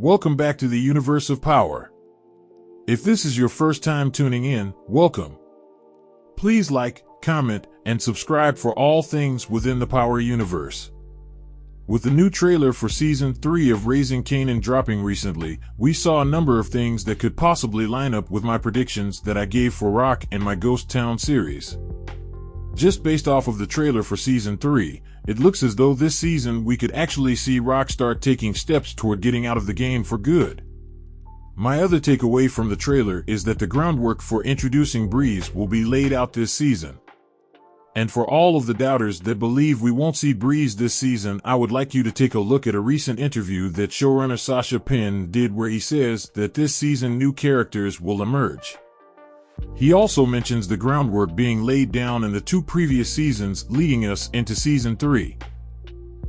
Welcome back to the universe of power. If this is your first time tuning in, welcome. Please like, comment, and subscribe for all things within the Power universe. With the new trailer for Season 3 of Raising Kanan dropping recently, we saw a number of things that could possibly line up with my predictions that I gave for Rock and my Ghost Town series. Just based off of the trailer for Season 3, it looks as though this season we could actually see Rock start taking steps toward getting out of the game for good. My other takeaway from the trailer is that the groundwork for introducing Breeze will be laid out this season. And for all of the doubters that believe we won't see Breeze this season, I would like you to take a look at a recent interview that showrunner Sasha Penn did where he says that this season new characters will emerge. He also mentions the groundwork being laid down in the two previous seasons leading us into Season 3.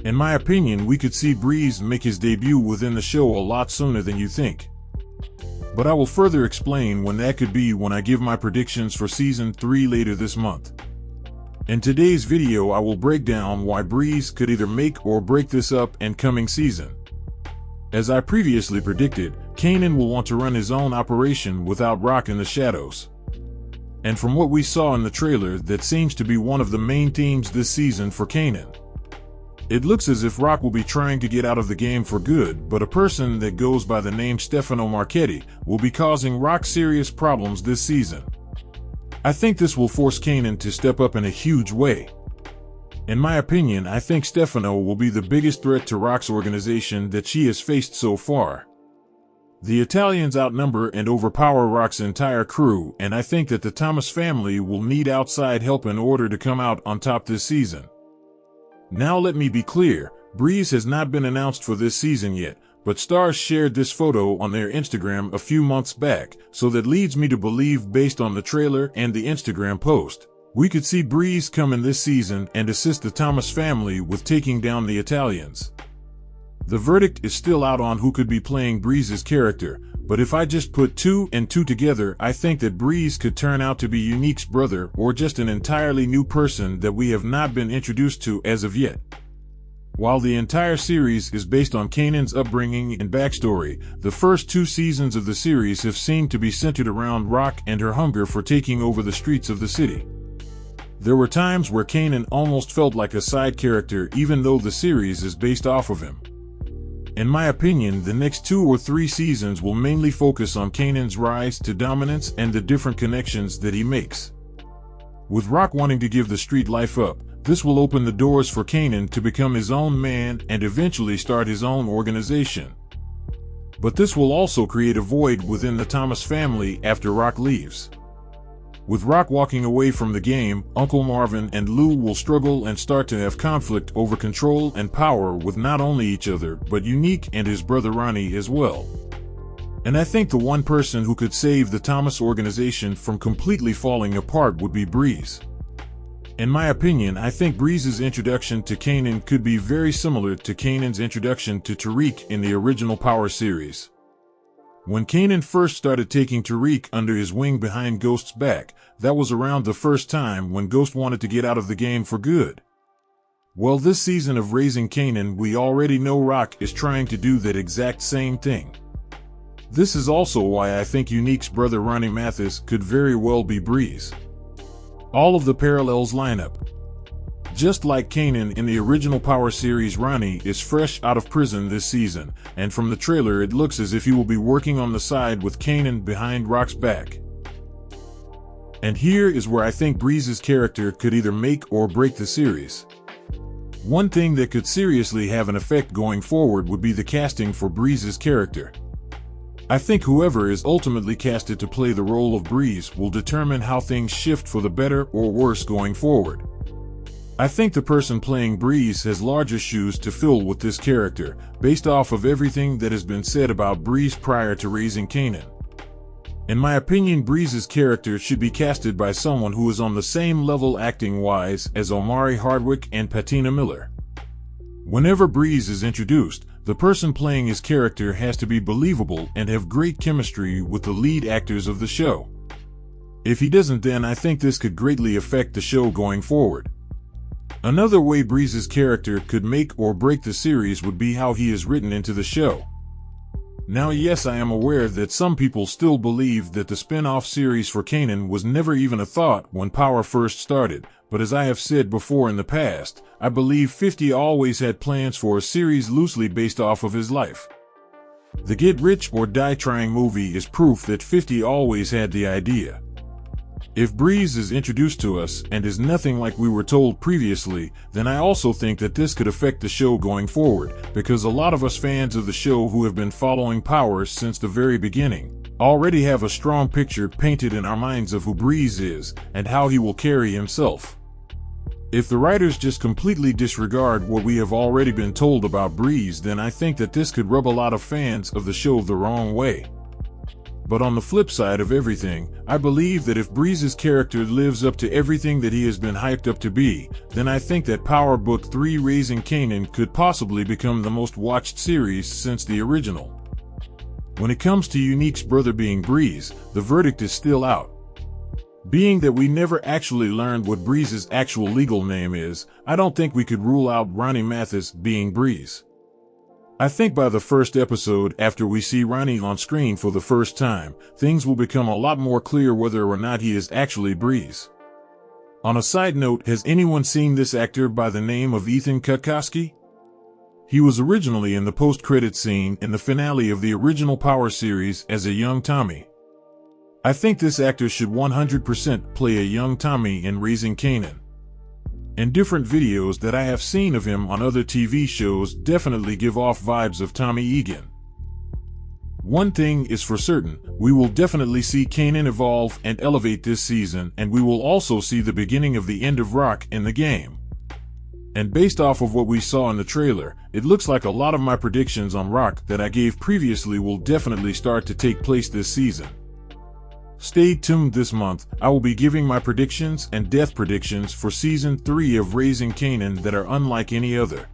In my opinion, we could see Breeze make his debut within the show a lot sooner than you think. But I will further explain when that could be when I give my predictions for Season 3 later this month. In today's video I will break down why Breeze could either make or break this up in coming season. As I previously predicted, Kanan will want to run his own operation without Rock in the shadows. And from what we saw in the trailer, that seems to be one of the main themes this season for Kanan. It looks as if Rock will be trying to get out of the game for good, but a person that goes by the name Stefano Marchetti will be causing Rock serious problems this season. I think this will force Kanan to step up in a huge way. In my opinion, I think Stefano will be the biggest threat to Rock's organization that she has faced so far. The Italians outnumber and overpower Rock's entire crew, and I think that the Thomas family will need outside help in order to come out on top this season. Now let me be clear, Breeze has not been announced for this season yet, but Starz shared this photo on their Instagram a few months back, so that leads me to believe, based on the trailer and the Instagram post, we could see Breeze come in this season and assist the Thomas family with taking down the Italians. The verdict is still out on who could be playing Breeze's character, but if I just put 2 and 2 together, I think that Breeze could turn out to be Unique's brother or just an entirely new person that we have not been introduced to as of yet. While the entire series is based on Kanan's upbringing and backstory, the first 2 seasons of the series have seemed to be centered around Rock and her hunger for taking over the streets of the city. There were times where Kanan almost felt like a side character even though the series is based off of him. In my opinion, the next 2 or 3 seasons will mainly focus on Kanan's rise to dominance and the different connections that he makes. With Rock wanting to give the street life up, this will open the doors for Kanan to become his own man and eventually start his own organization. But this will also create a void within the Thomas family after Rock leaves. With Rock walking away from the game, Uncle Marvin and Lou will struggle and start to have conflict over control and power with not only each other, but Unique and his brother Ronnie as well. And I think the one person who could save the Thomas organization from completely falling apart would be Breeze. In my opinion, I think Breeze's introduction to Kanan could be very similar to Kanan's introduction to Tariq in the original Power series. When Kanan first started taking Tariq under his wing behind Ghost's back, that was around the first time when Ghost wanted to get out of the game for good. Well, this season of Raising Kanan, we already know Rock is trying to do that exact same thing. This is also why I think Unique's brother Ronnie Mathis could very well be Breeze. All of the parallels line up. Just like Kanan in the original Power series, Ronnie is fresh out of prison this season, and from the trailer it looks as if he will be working on the side with Kanan behind Rock's back. And here is where I think Breeze's character could either make or break the series. One thing that could seriously have an effect going forward would be the casting for Breeze's character. I think whoever is ultimately casted to play the role of Breeze will determine how things shift for the better or worse going forward. I think the person playing Breeze has larger shoes to fill with this character, based off of everything that has been said about Breeze prior to Raising Kanan. In my opinion, Breeze's character should be casted by someone who is on the same level acting-wise as Omari Hardwick and Patina Miller. Whenever Breeze is introduced, the person playing his character has to be believable and have great chemistry with the lead actors of the show. If he doesn't, then I think this could greatly affect the show going forward. Another way Breeze's character could make or break the series would be how he is written into the show. Now yes, I am aware that some people still believe that the spin-off series for Kanan was never even a thought when Power first started, but as I have said before in the past, I believe 50 always had plans for a series loosely based off of his life. The Get Rich or Die Trying movie is proof that 50 always had the idea. If Breeze is introduced to us and is nothing like we were told previously, then I also think that this could affect the show going forward, because a lot of us fans of the show who have been following Power since the very beginning already have a strong picture painted in our minds of who Breeze is and how he will carry himself. If the writers just completely disregard what we have already been told about Breeze, then I think that this could rub a lot of fans of the show the wrong way. But on the flip side of everything, I believe that if Breeze's character lives up to everything that he has been hyped up to be, then I think that Power Book 3 Raising Kanan could possibly become the most watched series since the original. When it comes to Unique's brother being Breeze, the verdict is still out. Being that we never actually learned what Breeze's actual legal name is, I don't think we could rule out Ronnie Mathis being Breeze. I think by the first episode, after we see Ronnie on screen for the first time, things will become a lot more clear whether or not he is actually Breeze. On a side note, has anyone seen this actor by the name of Ethan Kutkoski? He was originally in the post-credit scene in the finale of the original Power series as a young Tommy. I think this actor should 100% play a young Tommy in Raising Kanan. And different videos that I have seen of him on other TV shows definitely give off vibes of Tommy Egan. One thing is for certain, we will definitely see Kanan evolve and elevate this season, and we will also see the beginning of the end of Rock in the game. And based off of what we saw in the trailer, it looks like a lot of my predictions on Rock that I gave previously will definitely start to take place this season. Stay tuned this month. I will be giving my predictions and death predictions for Season 3 of Raising Kanan that are unlike any other.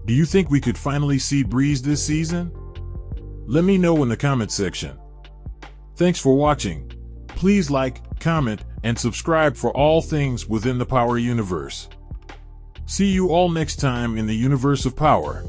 Do you think we could finally see Breeze this season? Let me know in the comment section. Thanks for watching. Please like, comment, and subscribe for all things within the Power universe. See you all next time in the universe of Power.